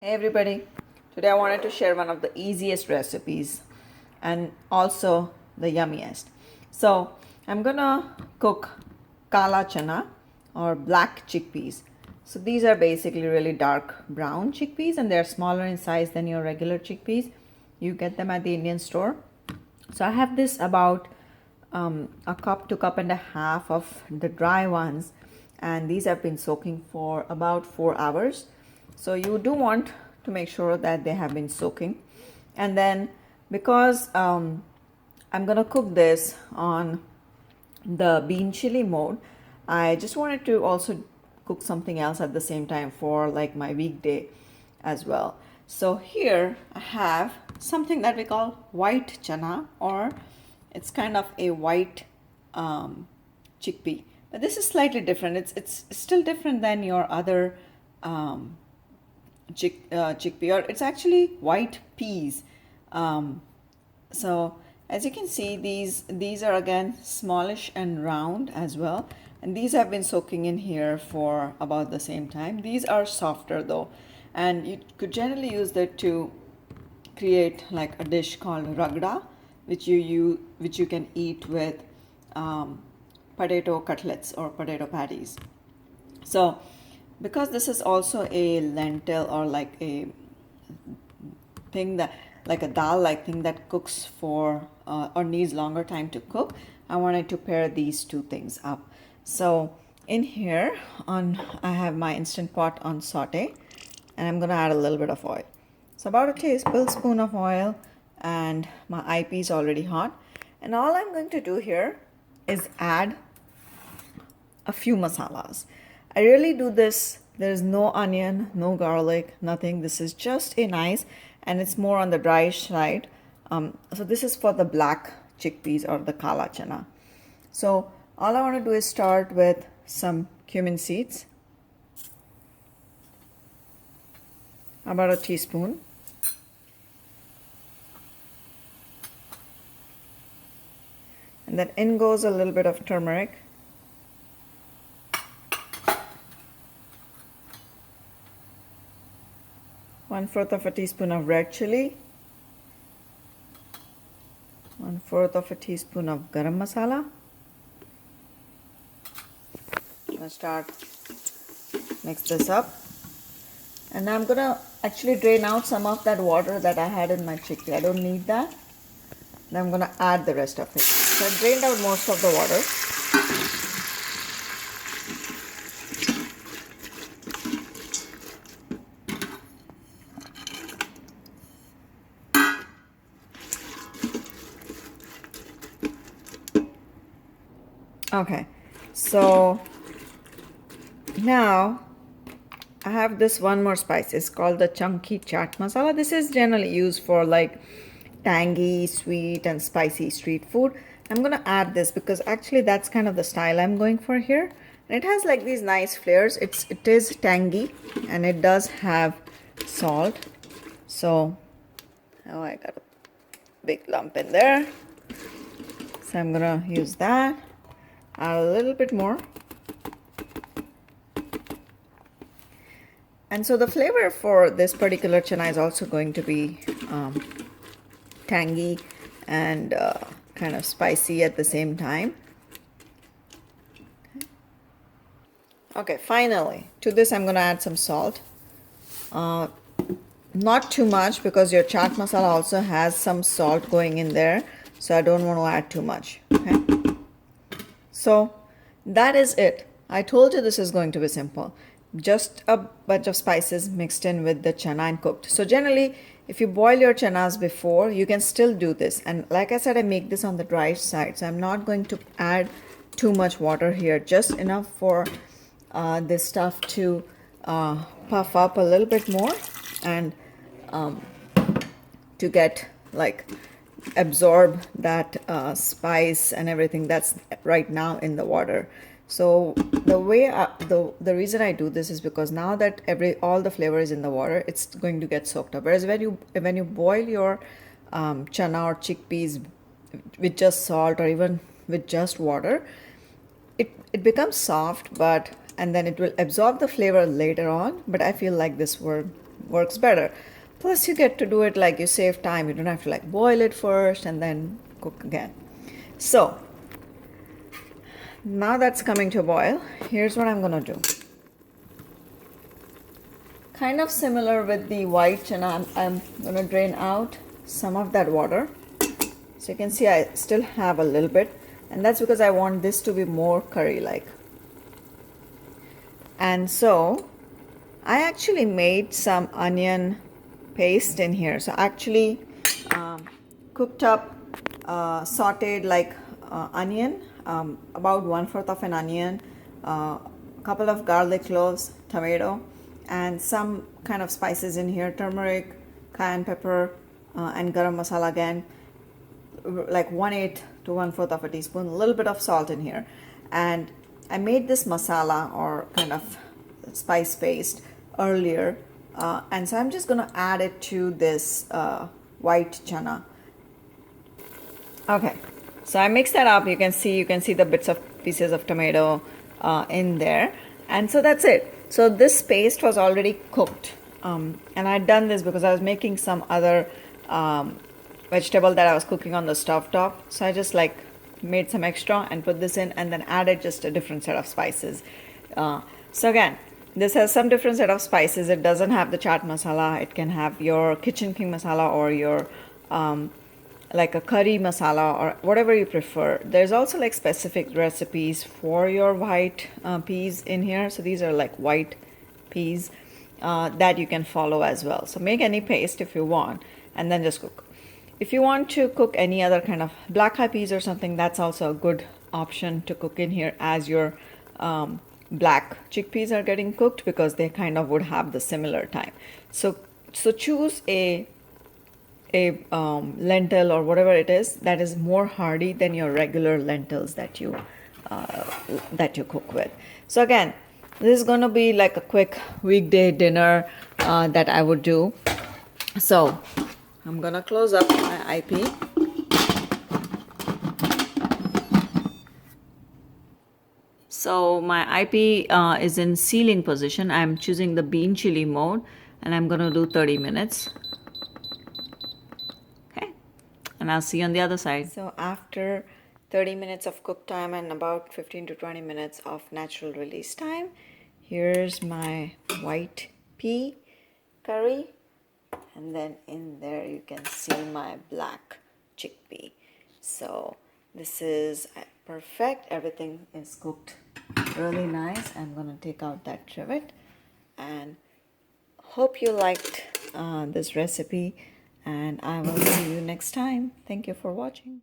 Hey everybody, today I wanted to share one of the easiest recipes and also the yummiest. So I'm gonna cook kala chana or black chickpeas. So these are basically really dark brown chickpeas and they're smaller in size than your regular chickpeas. You get them at the Indian store. So I have this about a cup to cup and a half of the dry ones, and these have been soaking for about 4 hours. So you do want to make sure that they have been soaking. And then because I'm gonna cook this on the bean chili mode, I just wanted to also cook something else at the same time for like my weekday as well. So here I have something that we call white chana, or it's kind of a white chickpea, but this is slightly different. It's still different than your other chickpea, or it's actually white peas. So as you can see, these are again smallish and round as well, and these have been soaking in here for about the same time. These are softer though, and you could generally use that to create like a dish called ragda, which you can eat with potato cutlets or potato patties. So because this is also a lentil or like a thing that like a dal like thing that cooks for or needs longer time to cook, I wanted to pair these two things up. So in here I have my Instant Pot on saute, and I'm gonna add a little bit of oil. So about a tablespoon of oil, and my IP is already hot. And all I'm going to do here is add a few masalas. I really do this. There's no onion, no garlic, nothing. This is just a nice, and it's more on the dry side. So this is for the black chickpeas or the kala chana. So all I want to do is start with some cumin seeds, about a teaspoon. And then in goes a little bit of turmeric. One-fourth of a teaspoon of red chili. 1/4 of a teaspoon of garam masala. I'm gonna start mix this up. And I'm gonna actually drain out some of that water that I had in my chickpea. I don't need that. Then I'm gonna add the rest of it. So I drained out most of the water. Okay, so now I have this one more spice. It's called the chunky chaat masala. This is generally used for like tangy, sweet, and spicy street food. I'm gonna add this because actually that's kind of the style I'm going for here. And it has like these nice flavors. It is tangy, and it does have salt. So, oh, I got a big lump in there. So I'm gonna use that. Add a little bit more. And so the flavor for this particular chana is also going to be tangy and kind of spicy at the same time. Okay, finally, to this I'm going to add some salt. Not too much because your chaat masala also has some salt going in there, so I don't want to add too much. Okay. So that is it. I told you this is going to be simple. Just a bunch of spices mixed in with the chana and cooked. So generally, if you boil your chanas before, you can still do this. And like I said, I make this on the dry side. So I'm not going to add too much water here. Just enough for this stuff to puff up a little bit more and to get like absorb that spice and everything that's right now in the water. So the way the reason I do this is because now that all the flavor is in the water, it's going to get soaked up. Whereas when you boil your chana or chickpeas with just salt or even with just water, it becomes soft, and then it will absorb the flavor later on. But I feel like this works better. Plus you get to do it like you save time. You don't have to like boil it first and then cook again. So now that's coming to a boil. Here's what I'm gonna do. Kind of similar with the white chana, I'm gonna drain out some of that water. So you can see I still have a little bit, and that's because I want this to be more curry-like. And so I actually made some onion paste in here. So actually cooked up, sauteed like onion, about 1/4 of an onion, a couple of garlic cloves, tomato, and some kind of spices in here, turmeric, cayenne pepper, and garam masala again, like 1/8 to 1/4 of a teaspoon, a little bit of salt in here. And I made this masala or kind of spice paste earlier, and so I'm just gonna add it to this white chana. Okay, so I mixed that up. You can see the bits of pieces of tomato in there, and so that's it. So this paste was already cooked, and I'd done this because I was making some other vegetable that I was cooking on the stove top. So I just like made some extra and put this in, and then added just a different set of spices. So again, this has some different set of spices. It doesn't have the chaat masala. It can have your kitchen king masala or your like a curry masala or whatever you prefer. There's also like specific recipes for your white peas in here. So these are like white peas that you can follow as well. So make any paste if you want, and then just cook. If you want to cook any other kind of black eyed peas or something, that's also a good option to cook in here as your black chickpeas are getting cooked, because they kind of would have the similar time. So choose a lentil or whatever it is that is more hardy than your regular lentils that you cook with. So again, this is going to be like a quick weekday dinner that I would do. So I'm gonna close up my IP. So my IP is in sealing position. I'm choosing the bean chili mode, and I'm gonna do 30 minutes. Okay, and I'll see you on the other side. So after 30 minutes of cook time and about 15 to 20 minutes of natural release time, here's my white pea curry. And then in there you can see my black chickpea. So this is perfect. Everything is cooked really nice. I'm gonna take out that trivet, and hope you liked this recipe, and I will see you next time. Thank you for watching.